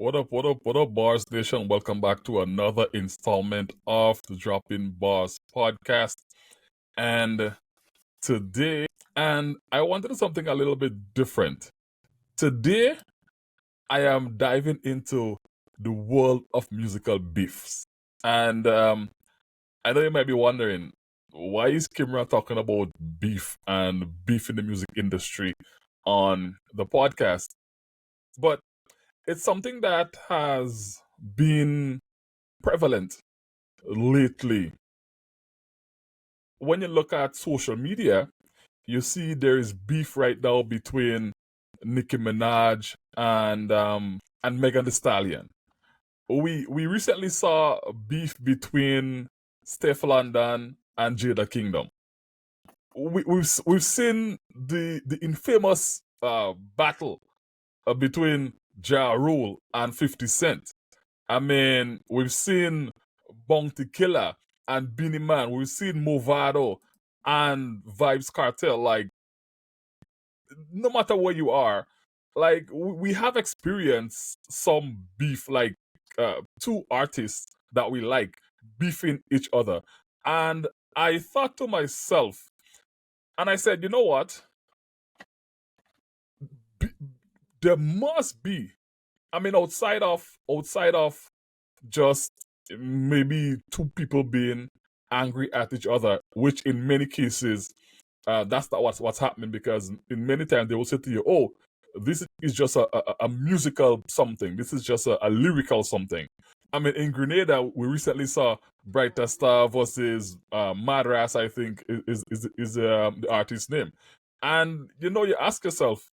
What up, Bars Nation? Welcome back to another installment of the Dropping Bars podcast. And today, I wanted to do something a little bit different. Today, I am diving into the world of musical beefs. And I know you might be wondering, why is Kimron talking about beef and beef in the music industry on the podcast? But it's something that has been prevalent lately. When you look at social media, you see there is beef right now between Nicki Minaj and Megan Thee Stallion. We recently saw beef between Steph London and Jada Kingdom. We've seen the infamous battle between Ja Rule and 50 Cent. I mean, we've seen Bounty Killer and Beanie Man. We've seen Movado and Vibes Cartel. Like, no matter where you are, like, we have experienced some beef, like two artists that we like beefing each other. And I thought to myself, and I said, you know what? Be- there must be, I mean, outside of just maybe two people being angry at each other, which in many cases, that's not what's happening, because in many times they will say to you, "Oh, this is just a musical something. This is just a lyrical something." I mean, in Grenada, we recently saw Brighter Star versus Madras, I think is the artist's name, and you ask yourself,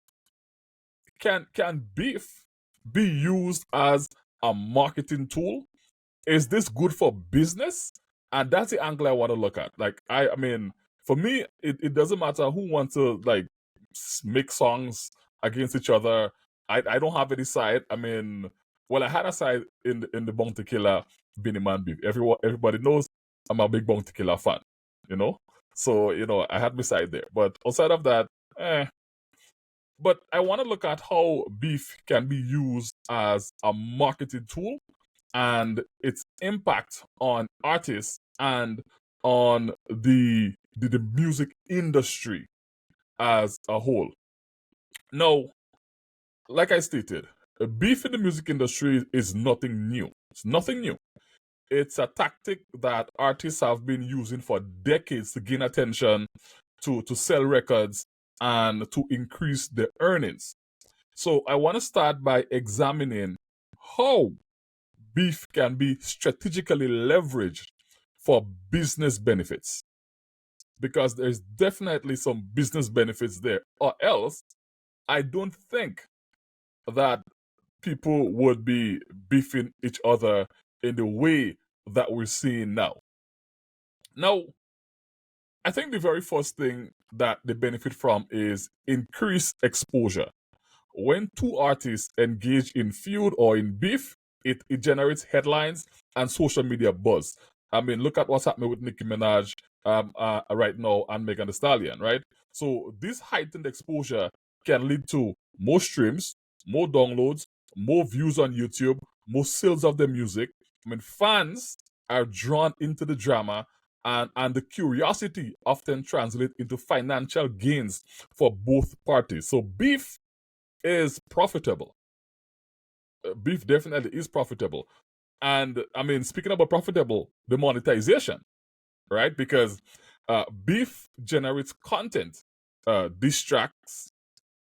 can beef be used as a marketing tool? Is this good for business? And that's the angle I want to look at. Like, I mean, for me, it doesn't matter who wants to like make songs against each other. I don't have any side. I mean, well, I had a side in the Bounty Killer Beanie Man beef. Everybody knows I'm a big Bounty Killer fan. You know, so I had my side there. But outside of that, eh. But I want to look at how beef can be used as a marketing tool and its impact on artists and on the music industry as a whole. Now, like I stated, beef in the music industry is nothing new. It's nothing new. It's a tactic that artists have been using for decades to gain attention, to sell records, and to increase their earnings. So I want to start by examining how beef can be strategically leveraged for business benefits, because there's definitely some business benefits there, or else I don't think that people would be beefing each other in the way that we're seeing now. Now, I think the very first thing that they benefit from is increased exposure. When two artists engage in feud or in beef, it generates headlines and social media buzz. I mean, look at what's happening with Nicki Minaj right now and Megan Thee Stallion, right? So this heightened exposure can lead to more streams, more downloads, more views on YouTube, more sales of the music. I mean, fans are drawn into the drama, and the curiosity often translates into financial gains for both parties. So beef is profitable. Beef definitely is profitable. And I mean, speaking about profitable, the monetization, right? Because beef generates content, distracts,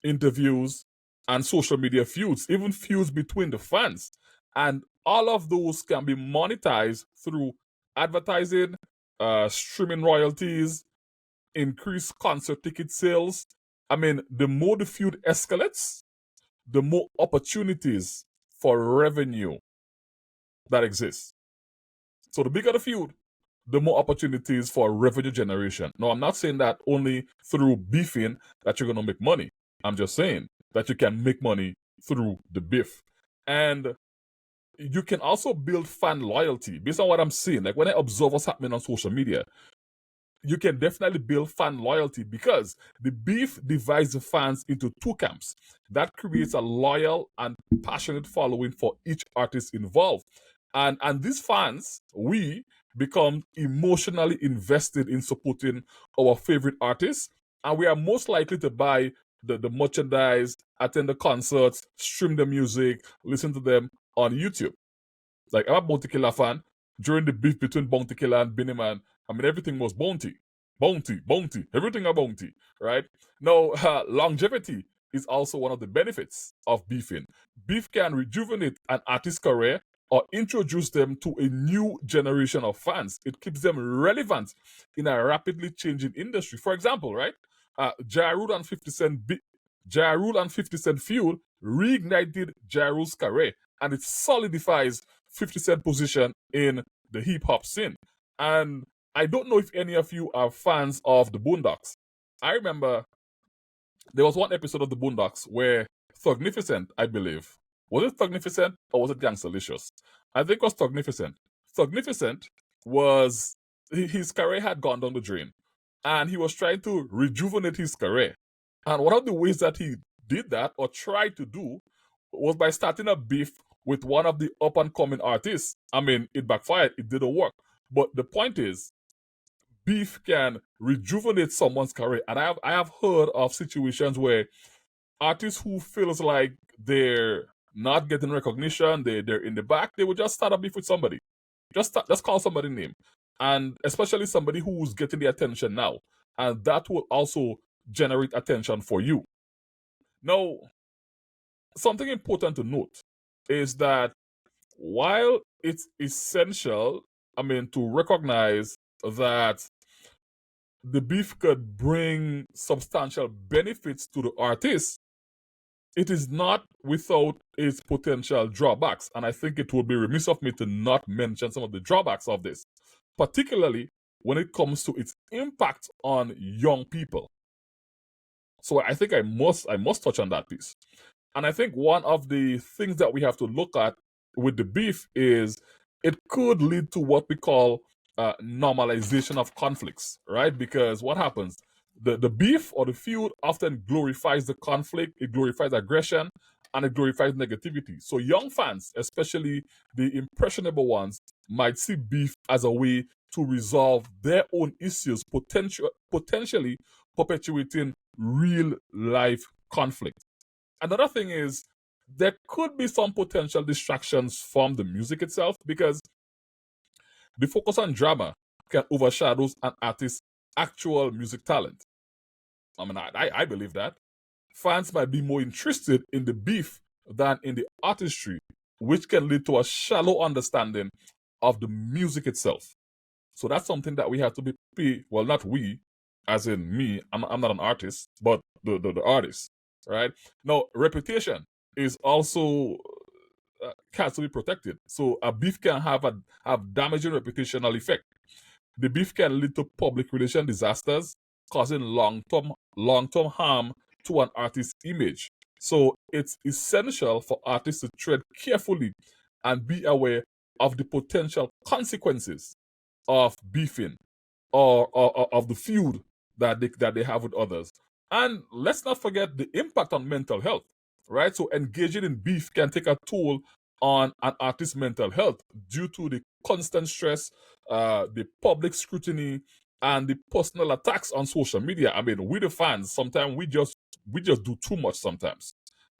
interviews, and social media feuds, even feuds between the fans. And all of those can be monetized through advertising, streaming royalties, increased concert ticket sales. I mean, the more the feud escalates, the more opportunities for revenue that exists. So the bigger the feud, the more opportunities for revenue generation. Now, I'm not saying that only through beefing that you're going to make money. I'm just saying that you can make money through the beef. And you can also build fan loyalty based on what I'm seeing. Like when I observe what's happening on social media, you can definitely build fan loyalty because the beef divides the fans into two camps. That creates a loyal and passionate following for each artist involved. And these fans, we become emotionally invested in supporting our favorite artists, and we are most likely to buy the merchandise, attend the concerts, stream the music, listen to them on YouTube. Like, I'm a Bounty Killer fan. During the beef between Bounty Killer and Benny Man, I mean, everything was bounty, bounty, bounty, everything a bounty, right? Now, longevity is also one of the benefits of beefing. Beef can rejuvenate an artist's career or introduce them to a new generation of fans. It keeps them relevant in a rapidly changing industry. For example, right? Ja Rule and 50 Cent Ja Rule and 50 Cent feud reignited Ja Rule's career, and it solidifies 50 Cent position in the hip hop scene. And I don't know if any of you are fans of the Boondocks. I remember there was one episode of the Boondocks where Thugnificent, I believe, was it Thugnificent or was it Gangsterlicious? I think it was Thugnificent. Thugnificent was his career had gone down the drain, and he was trying to rejuvenate his career. And one of the ways that he did that or tried to do was by starting a beef with one of the up and coming artists. I mean, it backfired, it didn't work. But the point is, beef can rejuvenate someone's career. And I have heard of situations where artists who feels like they're not getting recognition, they're in the back, they would just start a beef with somebody. Just call somebody name. And especially somebody who's getting the attention now. And that will also generate attention for you. Now, something important to note is that while it's essential, I mean, to recognize that the beef could bring substantial benefits to the artist, it is not without its potential drawbacks. And I think it would be remiss of me to not mention some of the drawbacks of this, particularly when it comes to its impact on young people. So I think I must touch on that piece. And I think one of the things that we have to look at with the beef is it could lead to what we call normalization of conflicts, right? Because what happens? The beef or the feud often glorifies the conflict, it glorifies aggression, and it glorifies negativity. So young fans, especially the impressionable ones, might see beef as a way to resolve their own issues, potentially perpetuating real life conflict. Another thing is there could be some potential distractions from the music itself because the focus on drama can overshadow an artist's actual music talent. I mean, I believe that. Fans might be more interested in the beef than in the artistry, which can lead to a shallow understanding of the music itself. So that's something that we have to be well, not we, as in me, I'm not an artist, but the artist, right? Now, reputation is also has to be protected. So a beef can have damaging reputational effect. The beef can lead to public relation disasters, causing long-term harm to an artist's image. So it's essential for artists to tread carefully and be aware of the potential consequences of beefing or of the feud that they have with others. And let's not forget the impact on mental health, right? So engaging in beef can take a toll on an artist's mental health due to the constant stress, the public scrutiny, and the personal attacks on social media. I mean, we the fans, sometimes we just do too much sometimes,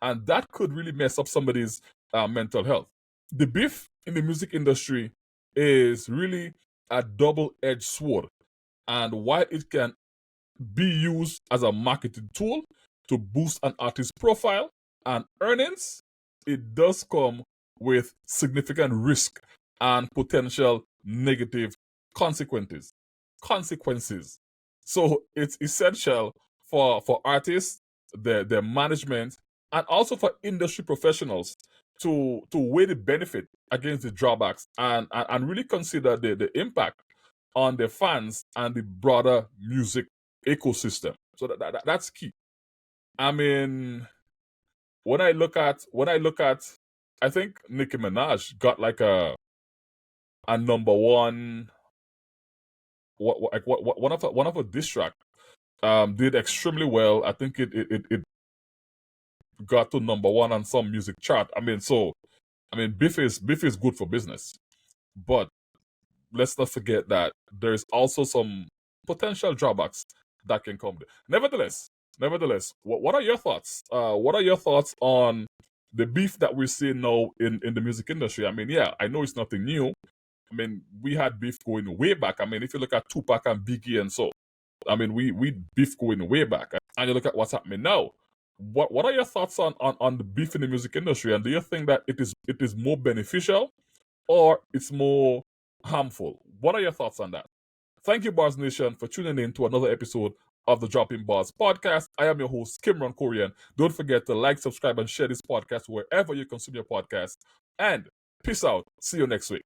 and that could really mess up somebody's mental health. The beef in the music industry is really a double-edged sword, and while it can be used as a marketing tool to boost an artist's profile and earnings, it does come with significant risk and potential negative consequences. Consequences. So it's essential for artists, their management, and also for industry professionals to weigh the benefit against the drawbacks and really consider the impact on their fans and the broader music ecosystem. So that's key. I mean, when I look at I think Nicki Minaj got like a number one one of a diss track did extremely well. I think it got to number one on some music chart. Beef is good for business, but let's not forget that there's also some potential drawbacks that can come there. Nevertheless, what are your thoughts? What are your thoughts on the beef that we're seeing now in the music industry? I mean, yeah, I know it's nothing new. I mean, we had beef going way back. I mean, if you look at Tupac and Biggie and so, I mean, we beef going way back. And you look at what's happening now. What are your thoughts on the beef in the music industry? And do you think that it is more beneficial or it's more harmful? What are your thoughts on that? Thank you, Bars Nation, for tuning in to another episode of the Dropping Bars podcast. I am your host, Kimron Corion. Don't forget to like, subscribe, and share this podcast wherever you consume your podcast. And peace out. See you next week.